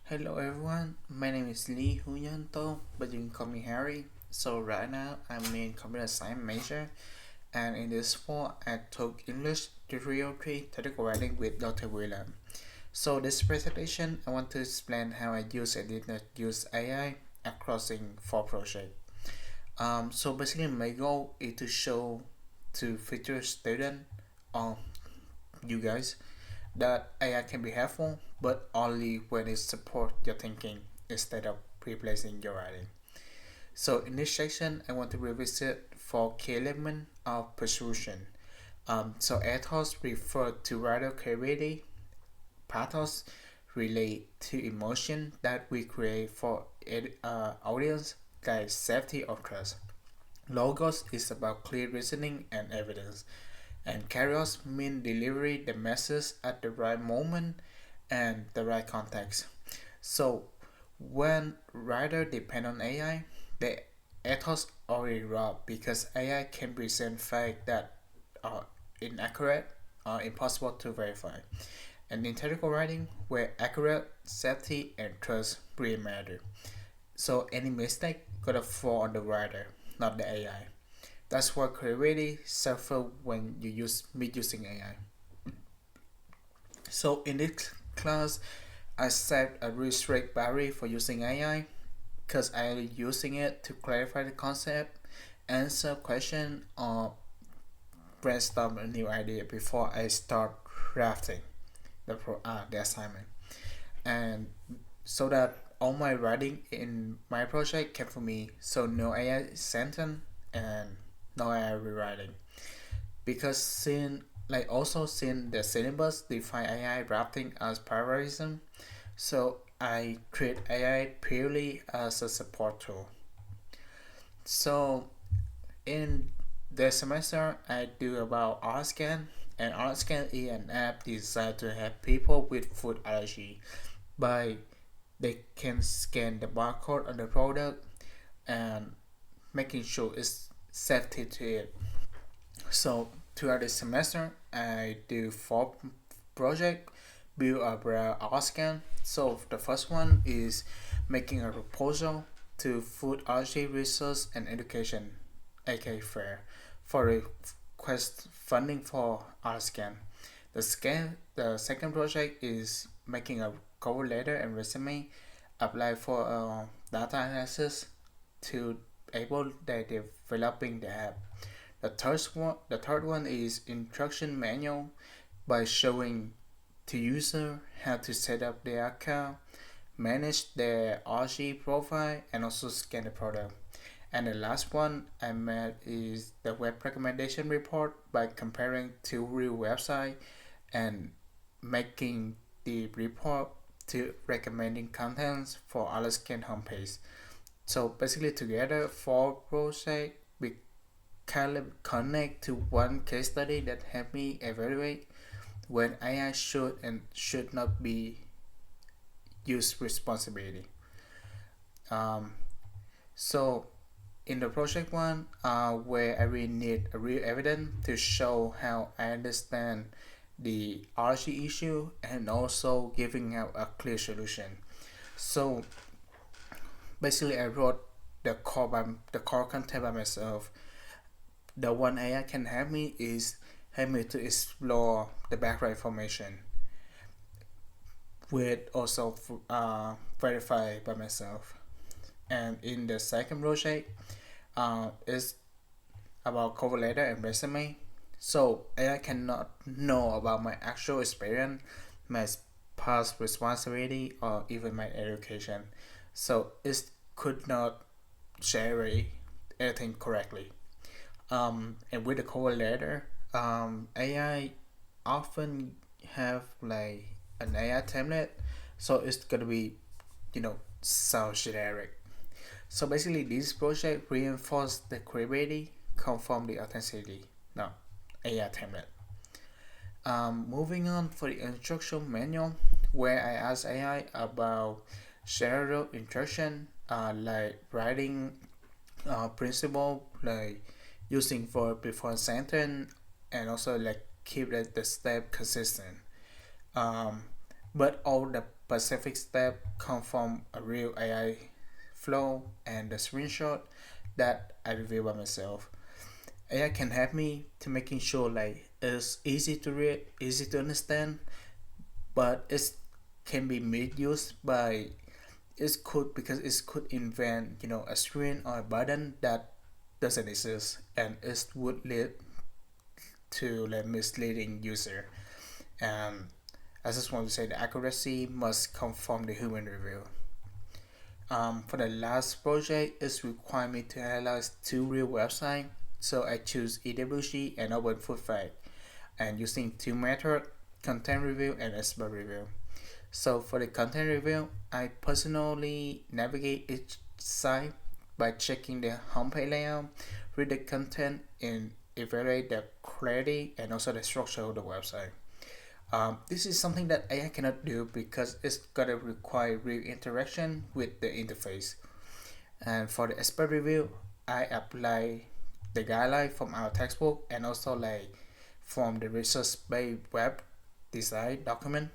Hello everyone, my name is Lee Huyanto, but you can call me Harry. So right now I'm in computer science major, and in this fall I took English tutorial 3 technical writing with Dr. William. So this presentation I want to explain how I use and did not use AI across in 4 projects. So basically my goal is to show to future students or you guys that AI can be helpful, but only when it supports your thinking instead of replacing your writing. So in this section, I want to revisit 4 key elements of persuasion. So ethos refer to writer creativity, pathos relate to emotion that we create for audience, like safety or trust. Logos is about clear reasoning and evidence, and chaos mean delivery the message at the right moment and the right context. So when writer depend on AI, the ethos already raw because AI can present facts that are inaccurate or impossible to verify. And in technical writing, where accurate, safety, and trust really matter. So any mistake gotta fall on the writer, not the AI. That's why creativity suffer when you use using AI. So in this class, I set a really strict barrier for using AI because I am using it to clarify the concept, answer question, or brainstorm a new idea before I start drafting the assignment, and so that all my writing in my project came from me. So no AI sentence and no AI rewriting because since the syllabus define AI drafting as parallelism, so I treat AI purely as a support tool. So in the semester I do about RScan, and RScan is an app designed to help people with food allergy by they can scan the barcode on the product and making sure it's safety to it. So throughout the semester, I do 4 projects build a RScan. So the first one is making a proposal to Food Allergy Research and Education, aka FAIR, for request funding for RScan. The second project is making a cover letter and resume, apply for data analysis to able that developing the app. The third one is instruction manual by showing to user how to set up their account, manage their RG profile, and also scan the product. And the last one I made is the web recommendation report by comparing 2 real websites and making the report to recommending contents for other scan homepage. So basically together 4 projects we kind of connect to one case study that helped me evaluate when AI should and should not be used responsibility. Um, so in the project one, where I really need a real evidence to show how I understand the RG issue and also giving out a clear solution. So basically, I wrote the core content by myself. The one AI can help me is help me to explore the background information with also verify by myself. And in the second project, is about cover letter and resume. So AI cannot know about my actual experience, my past responsibility, or even my education. So it could not share anything correctly. And with the cover letter, AI often have like an AI template, so it's gonna be, so generic. So basically, this project reinforce the credibility, confirm the authenticity. No, AI template. Moving on for the instruction manual, where I ask AI about general instruction, like writing principle, like using verb before sentence, and also like keep the step consistent. But all the specific step come from a real AI flow and the screenshot that I review by myself. AI can help me to making sure like it's easy to read, easy to understand, but it can be misused by it could because it could invent a screen or a button that doesn't exist, and it would lead to like misleading user. And I just want to say the accuracy must come from the human review. For the last project, it required me to analyze two real websites. So I choose EWG and Open Food Fact, and using two methods, content review and expert review. So for the content review, I personally navigate each site by checking the homepage layout, read the content, and evaluate the clarity and also the structure of the website. This is something that AI cannot do because it's gonna require real interaction with the interface. And for the expert review, I apply the guideline from our textbook and also like from the research-based web design document.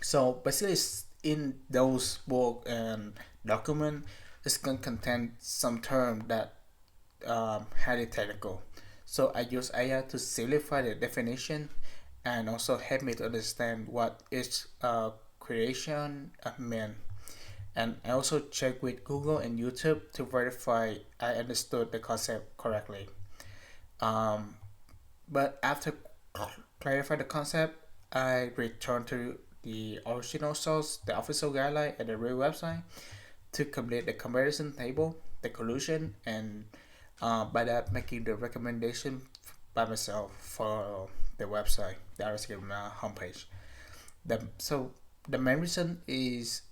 So basically, in those book and document, it's gonna contain some term that highly technical. So I use AI to simplify the definition and also help me to understand what each creation meant. And I also check with Google and YouTube to verify I understood the concept correctly. Um, but after clarify the concept, I return to the original source, the official guideline, and the real website to complete the comparison table, the conclusion, and by that making the recommendation by myself for the website, the RSK homepage. So the main reason is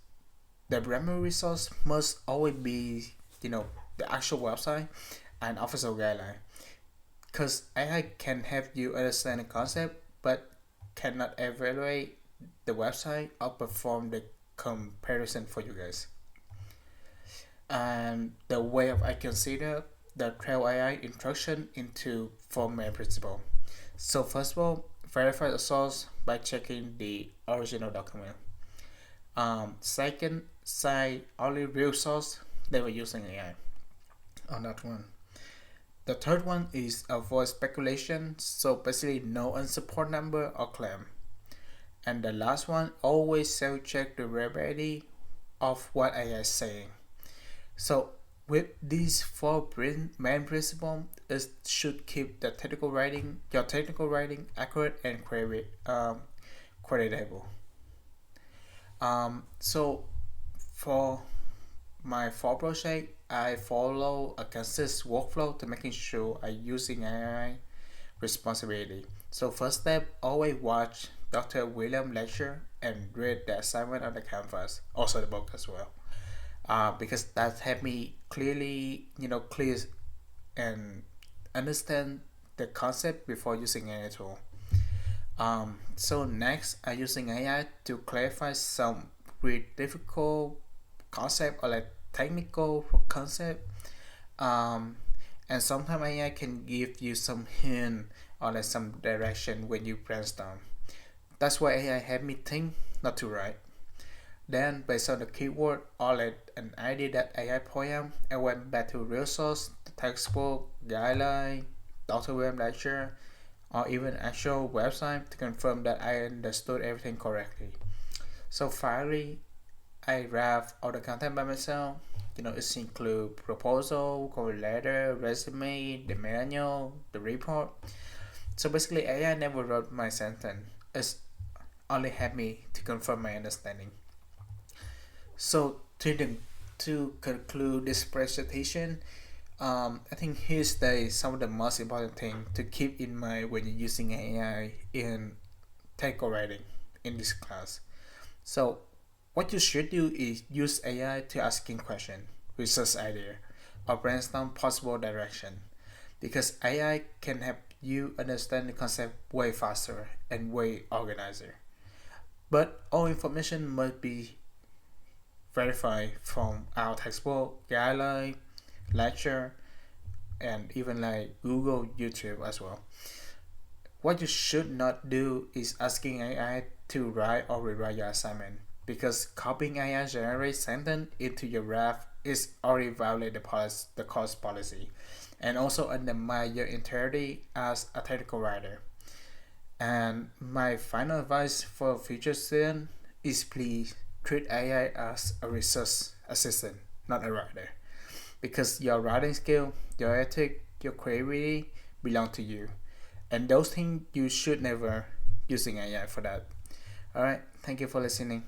the primary resource must always be the actual website and official guideline, because AI can help you understand the concept but cannot evaluate the website or perform the comparison for you guys. And the way of I consider the trail AI instruction into four main principles. So first of all, verify the source by checking the original document. Second, cite only real source they were using AI on that one. The third one is avoid speculation, so basically no unsupported number or claim. And the last one, always self-check the reliability of what AI is saying. So with these four main principles, it should keep the your technical writing accurate and creditable. So for my fall project, I follow a consistent workflow to making sure I using AI responsibility. So first step, always watch Dr. William lecture and read the assignment on the canvas, also the book as well. Because that helped me clearly, clear and understand the concept before using any tool. So next, I'm using AI to clarify some really difficult concept or like technical concept. Um, and sometimes AI can give you some hint or like some direction when you brainstorm. That's why AI helped me think, not to write. Then, based on the keyword or like an idea that AI poem, I went back to real source, the textbook, guideline, Dr. William lecture, or even actual website to confirm that I understood everything correctly. So finally, I write all the content by myself. It include proposal, cover letter, resume, the manual, the report. So basically, AI never wrote my sentence. It's only helped me to confirm my understanding. So to conclude this presentation, I think here's some of the most important thing to keep in mind when you're using AI in technical writing in this class. So what you should do is use AI to asking question, research idea, or brainstorm possible direction, because AI can help you understand the concept way faster and way organizer. But all information must be verified from our textbook, guideline, lecture, and even like Google, YouTube as well. What you should not do is asking AI to write or rewrite your assignment, because copying AI generated sentence into your draft is already violate the course policy and also undermine your integrity as a technical writer. And my final advice for future students is please treat AI as a research assistant, not a writer. Because your writing skill, your ethic, your creativity belong to you. And those things you should never using AI for that. Alright, thank you for listening.